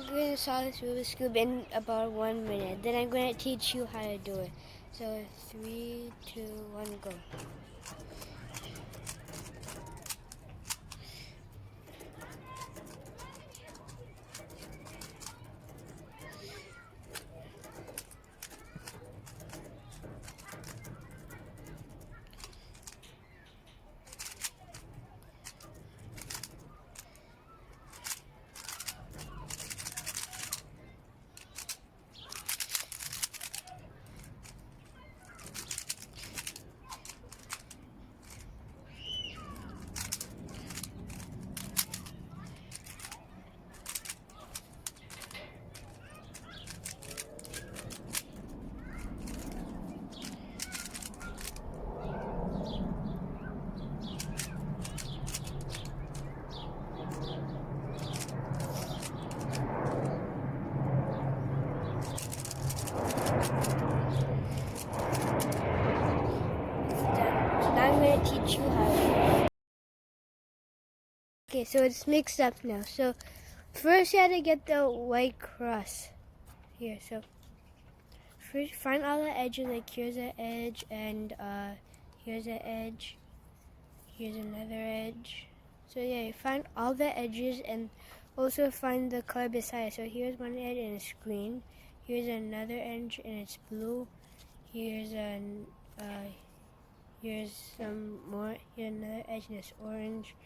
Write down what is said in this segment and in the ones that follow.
going to solve this Rubik's Cube in about 1 minute. Then I'm going to teach you how to do it. So 3, 2, 1, go. I'm going to teach you how to do it. Okay, so it's mixed up now. So first you have to get the white cross here. So first find all the edges, like here's an edge and here's an edge, here's another edge. So yeah, you find all the edges and also find the color beside it. So here's one edge and it's green. Here's another edge and it's blue. Here's here's some more. Here's another edge and it's orange.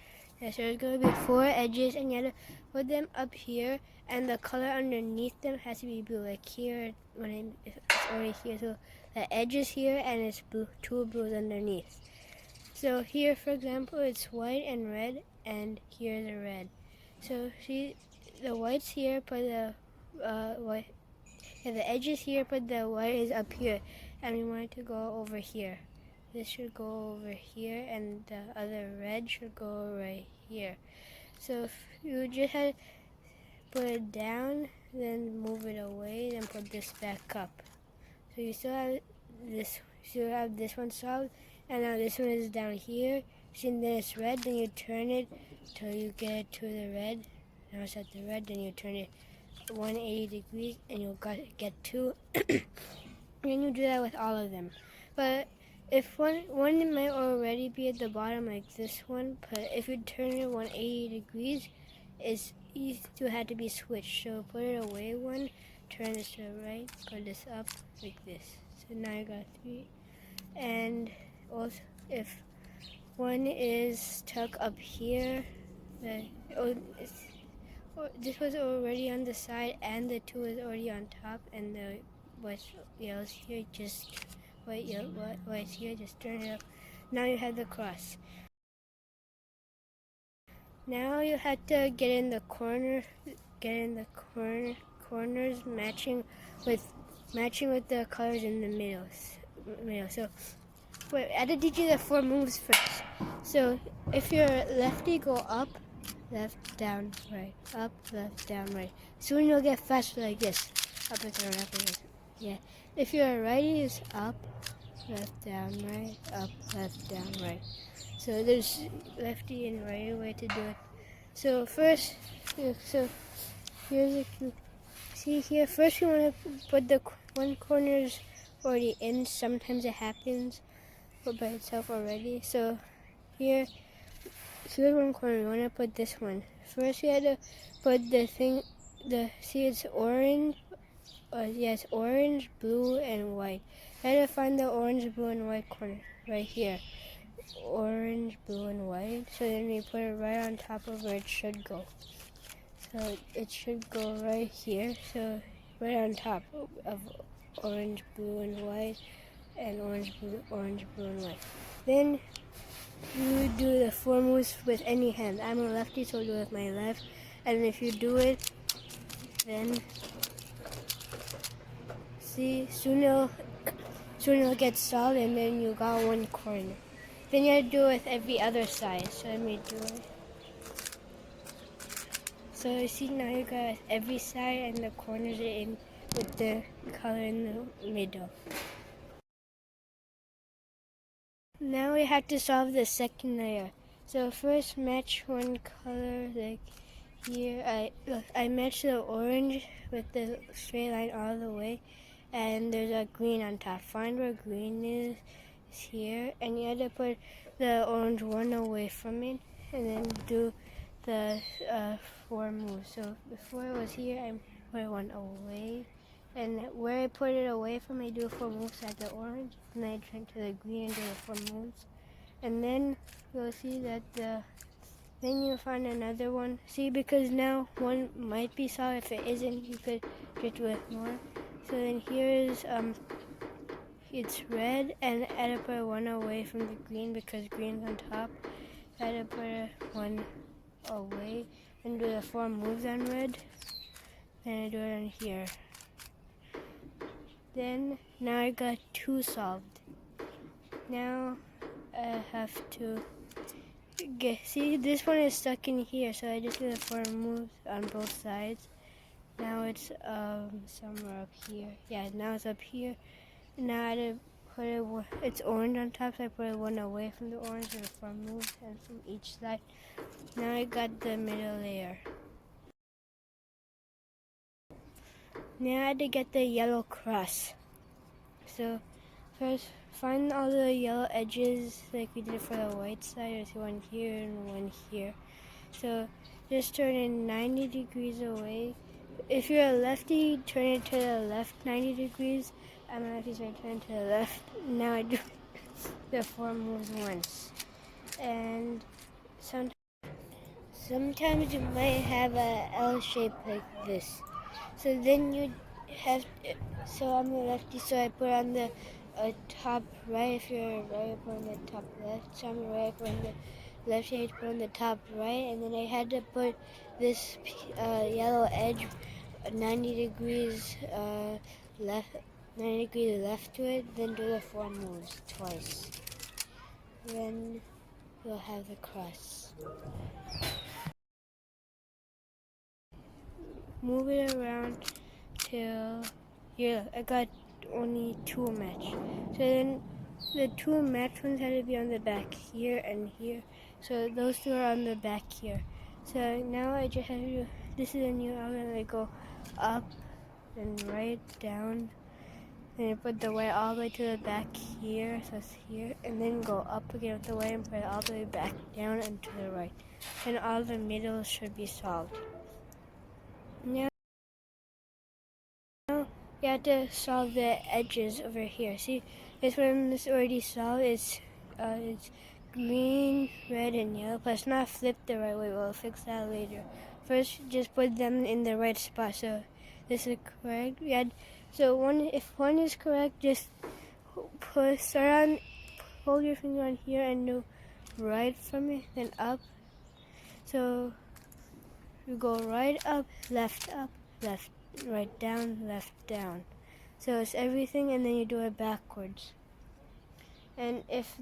Yeah, so there's going to be 4 edges and you have to put them up here and the color underneath them has to be blue. Like here, when it's already here, so the edge is here and it's blue, 2 blues underneath. So here, for example, it's white and red, and here's a red. So see, the white's here, put the white. Yeah, the edge is here, but the white is up here, and we want it to go over here. This should go over here, and the other red should go right here. So if you just had to put it down, then move it away, then put this back up. So you still have this one solved, and now this one is down here. See, then it's red, then you turn it till you get it to the red. Now it's at the red, then you turn it 180 degrees, and you'll get 2. And you do that with all of them. But if one might already be at the bottom like this one, but if you turn it 180 degrees, you still had to be switched. So put it away one, turn this to the right, put this up like this. So now you got 3. And also if one is stuck up here, this was already on the side and the 2 is already on top, and the what's yellow's here, just what's here, just turn it up. Now you have the cross. Now you have to get in the corners matching with the colors in the middle. So wait, I had to teach you the 4 moves first. So if you're lefty, go up, left, down, right, up, left, down, right. Soon you'll get faster like this. Up and down, up and down. Yeah. If you're a righty, it's up, left, down, right, up, left, down, right. So there's lefty and righty way to do it. So first, so here's a cube. See here, first you want to put the one corner's already in. Sometimes it happens, but by itself already. So here's one corner. You want to put this one. First you have to put the thing. See, it's orange. It's orange, blue, and white. You have to find the orange, blue, and white corner right here. Orange, blue, and white. So then we put it right on top of where it should go. So it should go right here. So right on top of orange, blue, and white, and orange, blue, and white. Then you do the 4 moves with any hand. I'm a lefty, so I'll do it with my left. And if you do it, then see, soon it'll get solid, and then you got one corner. Then you have to do it with every other side. So let me do it. So you see, now you got every side and the corners are in with the color in the middle. Now we have to solve the second layer. So first match one color like here I matched the orange with the straight line all the way, and there's a green on top. Find where green is here, and you have to put the orange one away from it, and then do the 4 moves. So before it was here, I put one away, and where I put it away from, I do 4 moves at the orange, and then I turn to the green and do the 4 moves, and then you'll see that then you'll find another one. See, because now one might be solid. If it isn't, you could just do it more. So then here is it's red, and I had to put one away from the green because green's on top. I had to put one away and do the 4 moves on red. Then I do it on here. Then now I got 2 solved. Now I have to see, this one is stuck in here, so I just do the 4 moves on both sides. Now it's somewhere up here. Yeah, now it's up here. Now I had to put it, it's orange on top, so I put one away from the orange with the 4 moves and from each side. Now I got the middle layer. Now I had to get the yellow cross. So first, find all the yellow edges like we did for the white side. There's one here and one here. So just turn it 90 degrees away. If you're a lefty, turn it to the left 90 degrees. I'm a lefty, so I turn to the left. Now I do the 4 moves once. And sometimes you might have a L shape like this. So then you have, so I'm a lefty, so I put on the top right. If you're right, I put on the top left. So I'm a right, I put on the left side, put on the top right. And then I had to put this yellow edge 90 degrees left, 90 degrees left to it. Then do the 4 moves twice. Then you'll have the cross. Move it around till here. I got only 2 match. So then the 2 match ones had to be on the back here and here. So those 2 are on the back here. So now I just have to, this is a new algorithm. I go up and right down. Then I put the white all the way to the back here, so it's here. And then go up again with the white and put it all the way back down and to the right. And all the middles should be solved. Now you have to solve the edges over here. See, this one is already solved. It's green, red, and yellow, but it's not flipped the right way. We'll fix that later. First, just put them in the right spot. So this is correct. So if one is correct, just hold your finger on here and do right from it, then up. So you go right up, left, right down, left down. So it's everything, and then you do it backwards. And if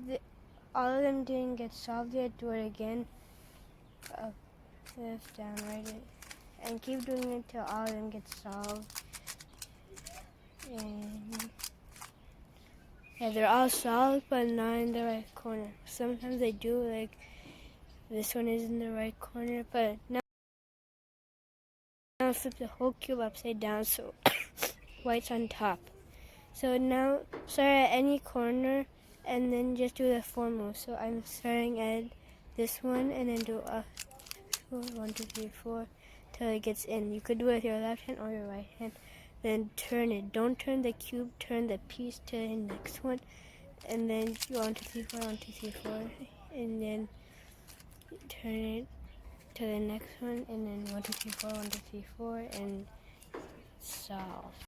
all of them didn't get solved yet, do it again. Up, left, down, right, and keep doing it till all of them get solved. And yeah, they're all solved, but not in the right corner. Sometimes they do, like this one is in the right corner, but now flip the whole cube upside down so white's on top. So now start at any corner and then just do the 4 moves. So I'm starting at this one and then do 1, 2, 3, 4 till it gets in. You could do it with your left hand or your right hand. Then turn it. Don't turn the cube, turn the piece to the next one. And then 1, 2, 3, 4, 1, 2, 3, 4. And then turn it to the next one. And then 1, 2, 3, 4, 1, 2, 3, 4. And solve.